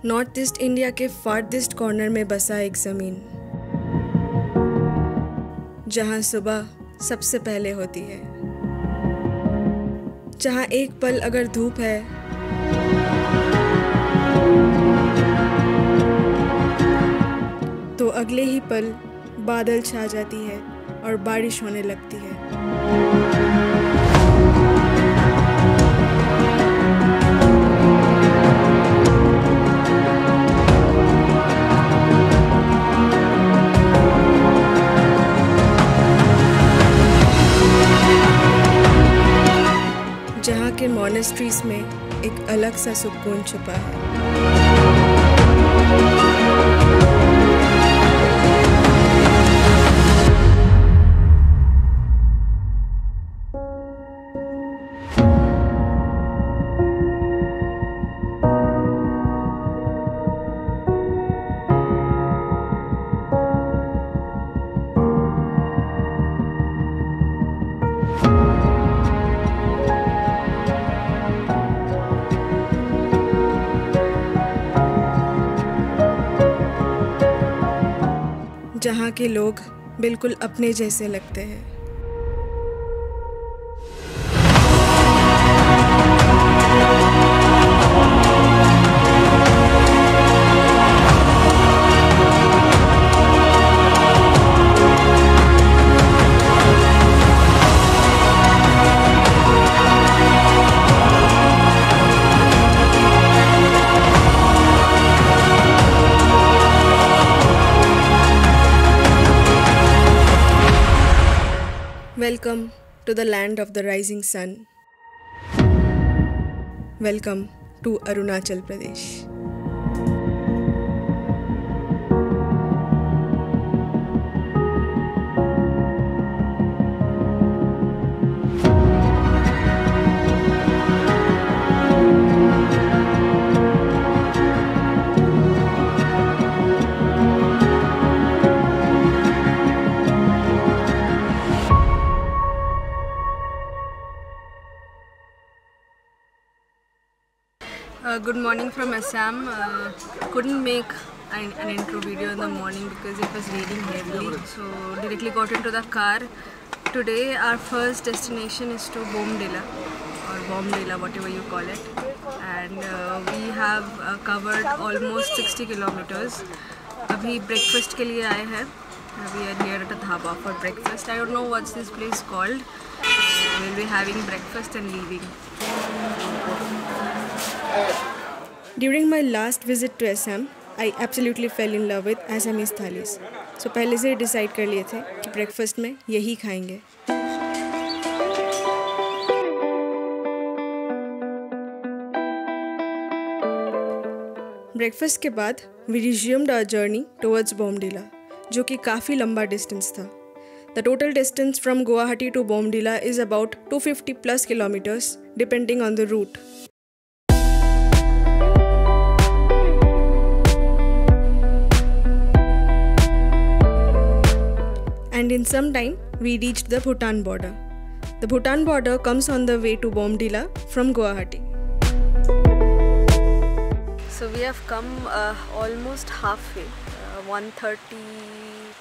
North east India के farthest corner में बसा एक ज़मीन, जहाँ सुबह सबसे पहले होती है, जहाँ एक पल अगर धूप है तो अगले ही पल बादल छा जाती है और बारिश होने लगती है। जहाँ के मॉनेस्ट्रीज में एक अलग सा सुकून छुपा है। जहाँ के लोग बिल्कुल अपने जैसे लगते हैं। Welcome to the land of the rising sun. Welcome to Arunachal Pradesh. Good morning from Assam. Couldn't make an intro video in the morning because it was raining heavily, so directly got into the car. Today our first destination is to Bomdila, or Bomdila, whatever you call it, and we have covered almost 60 kilometers. Abhi breakfast ke liye aaye hain. We are here at a dhaba for breakfast. I don't know what's this place called. We'll be having breakfast and leaving. During my last visit to Assam, I absolutely fell in love with Assamese thalis. So पहले से decide कर लिए थे कि breakfast में यही खाएंगे। Breakfast के बाद we resumed our journey towards Bomdila, जो कि काफ़ी लंबा डिस्टेंस था। The total distance from Guwahati to Bomdila is about 250 plus kilometers, depending on the route. And in some time, we reached the Bhutan border. The Bhutan border comes on the way to Bomdila from Guwahati. So we have come almost halfway, 130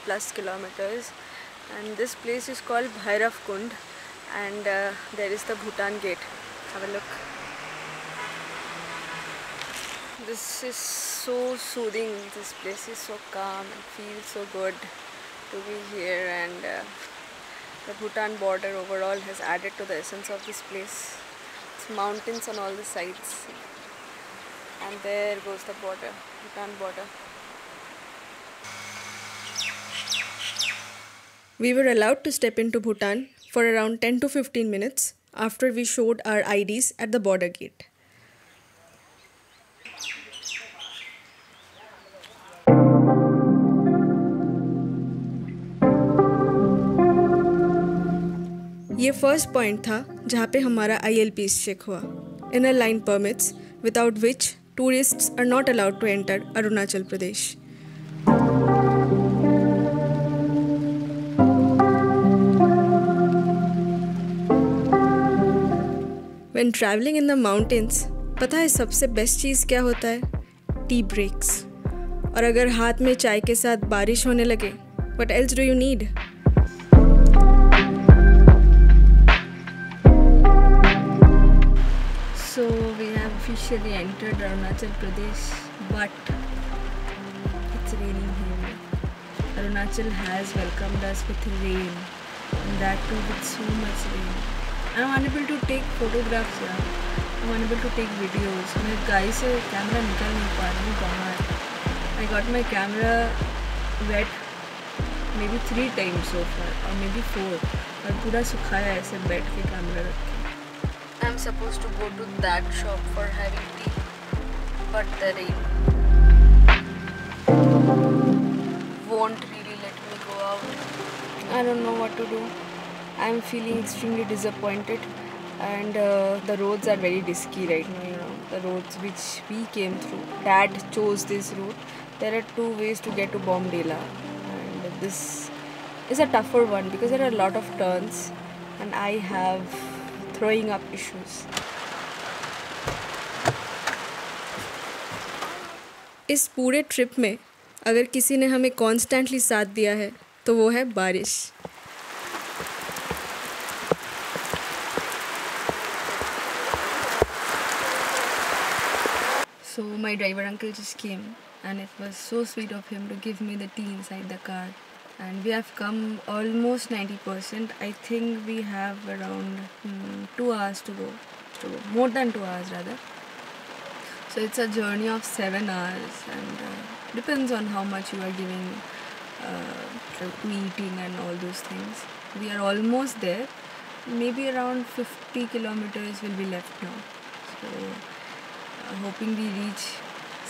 plus kilometers, and this place is called Bhairav Kund, and there is the Bhutan gate. Have a look. This is so soothing. This place is so calm and feels so good to be here, and the Bhutan border overall has added to the essence of this place. It's mountains on all the sides, and there goes the border, Bhutan border. We were allowed to step into Bhutan for around 10 to 15 minutes after we showed our IDs at the border gate. ये first point था जहाँ पे हमारा ILPs check हुआ, inner line permits, without which tourists are not allowed to enter Arunachal Pradesh. When traveling in the mountains, पता है सबसे best चीज़ क्या होता है? Tea breaks. और अगर हाथ में चाय के साथ बारिश होने लगे, what else do you need? So we have officially entered Arunachal Pradesh, but it's raining here. Arunachal has welcomed us with rain, and that too with so much rain. I'm unable to take photographs here. I'm unable to take videos. मैं गाड़ी से camera निकाल नहीं पा रही हूँ बाहर. I got my camera wet maybe 3 times so far, or maybe 4. और पूरा सुखाया ऐसे बैठ के कैमरा रख के. I'm supposed to go to that shop for having tea, but the rain won't really let me go out. I don't know what to do. I'm feeling extremely disappointed, and the roads are very risky right now, you know, the roads which we came through. Dad chose this route. There are 2 ways to get to Bombdila, and this is a tougher one because there are a lot of turns and I have throwing up issues. इस पूरे trip में अगर किसी ने हमें constantly साथ दिया है तो वो है बारिश। So my driver uncle just came and it was so sweet of him to give me the tea inside the car. And we have come almost 90%. I think we have around 2 hours to go. More than 2 hours rather. So it's a journey of 7 hours, and depends on how much you are giving to eating and all those things. We are almost there. Maybe around 50 kilometers will be left now. So hoping we reach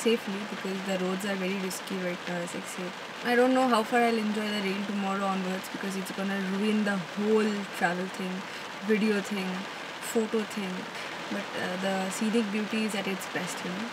safely because the roads are very risky right now, as I said. I don't know how far I'll enjoy the rain tomorrow onwards because it's gonna ruin the whole travel thing, video thing, photo thing. But the scenic beauty is at its best, you know.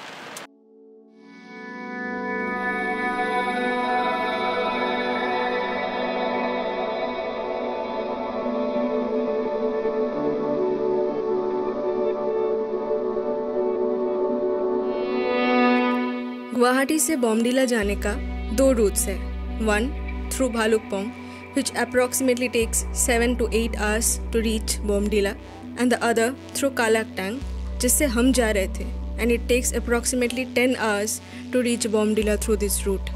Guwahati से बॉम्बडिला जाने का 2 roots हैं. 1 through Bhalukpong, which approximately takes 7 to 8 hours to reach Bombdila, and the other through Kalaktang, जिससे हम जा रहे थे, and it takes approximately 10 hours to reach Bombdila through this route.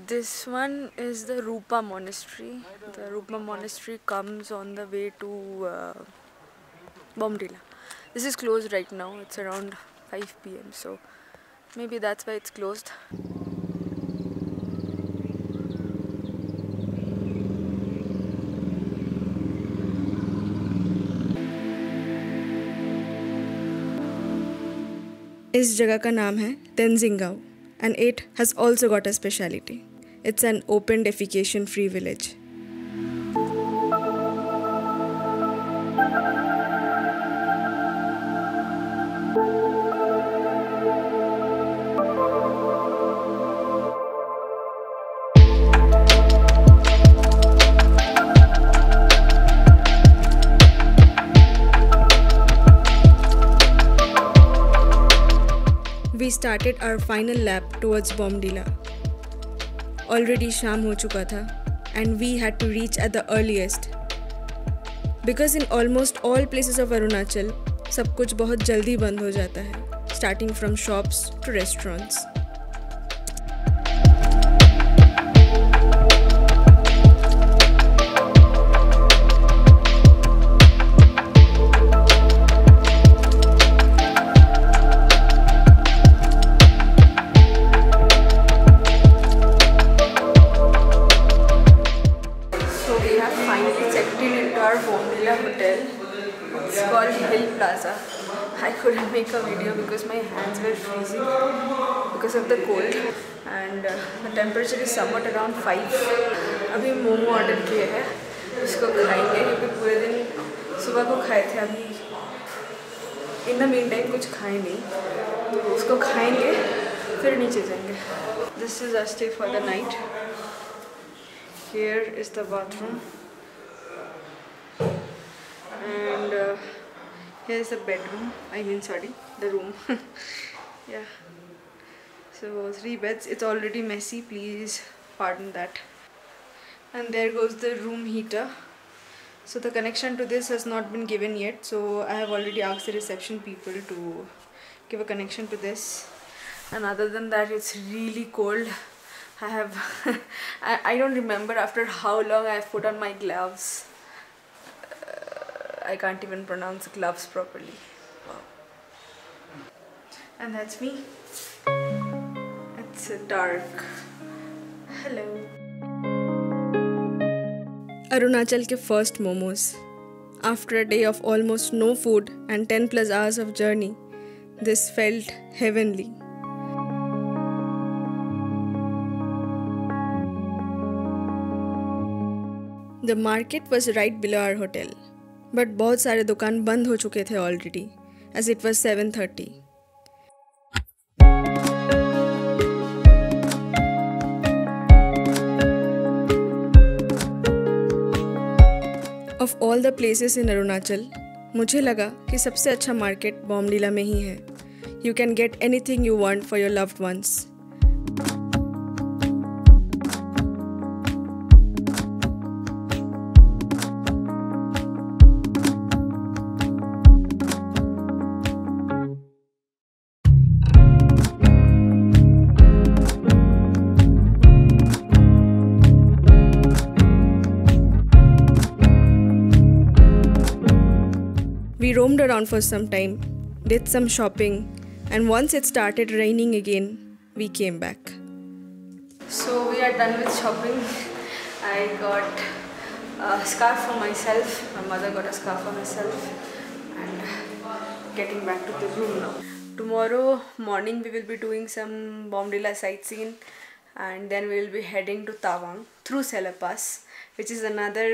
This one is the Rupa Monastery. The Rupa Monastery comes on the way to Bombdila. This is closed right now. It's around 5 PM, so maybe that's why it's closed. इस जगह का नाम है Tenzing Gaon, and it has also got a speciality. It's an open defecation free village. We started our final lap towards Bombdila. Already शाम हो चुका था, and we had to reach at the earliest. Because in almost all places of Arunachal, सब कुछ बहुत जल्दी बंद हो जाता है, starting from shops to restaurants. Hotel. It's called Hill Plaza. I couldn't make a video because my hands were freezing because of the cold, and the temperature is somewhat around 5. अभी momo order किए हैं, इसको खाएंगे क्योंकि पूरे दिन सुबह को खाए थे, अभी इन द मीन टाइम कुछ खाए नहीं, तो उसको खाएंगे फिर नीचे जाएंगे. This is our stay for the night. Here is the bathroom and here is the bedroom, I mean sorry, the room. Yeah, so 3 beds. It's already messy, please pardon that. And there goes the room heater. So the connection to this has not been given yet, so I have already asked the reception people to give a connection to this. And other than that, it's really cold. I have I don't remember after how long I have put on my gloves. I can't even pronounce gloves properly. Wow. And that's me. It's dark. Hello. Arunachal ke first momos. After a day of almost no food and 10 plus hours of journey, this felt heavenly. The market was right below our hotel. But बहुत सारे दुकान बंद हो चुके थे already, as it was 7:30. Of all the places in Arunachal, मुझे लगा कि सबसे अच्छा मार्केट बॉमडीला में ही है. You can get anything you want for your loved ones. We roamed around for some time, did some shopping, and once it started raining again, we came back. So we are done with shopping. I got a scarf for myself, my mother got a scarf for herself, and getting back to the room now. Tomorrow morning we will be doing some Bomdila sightseeing, and then we will be heading to Tawang through Sela Pass, which is another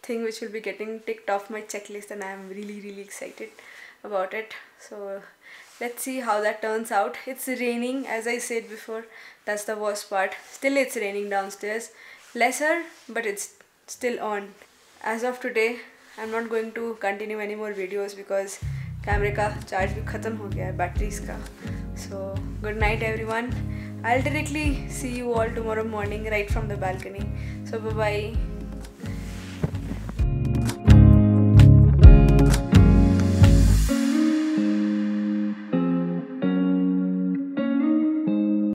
thing which will be getting ticked off my checklist, and I am really excited about it. So let's see how that turns out. It's raining, as I said before. That's the worst part. Still it's raining downstairs, lesser, but it's still on. As of today, I'm not going to continue any more videos because camera का charge भी खत्म हो गया है, batteries का. So good night everyone. I'll directly see you all tomorrow morning right from the balcony. So bye bye.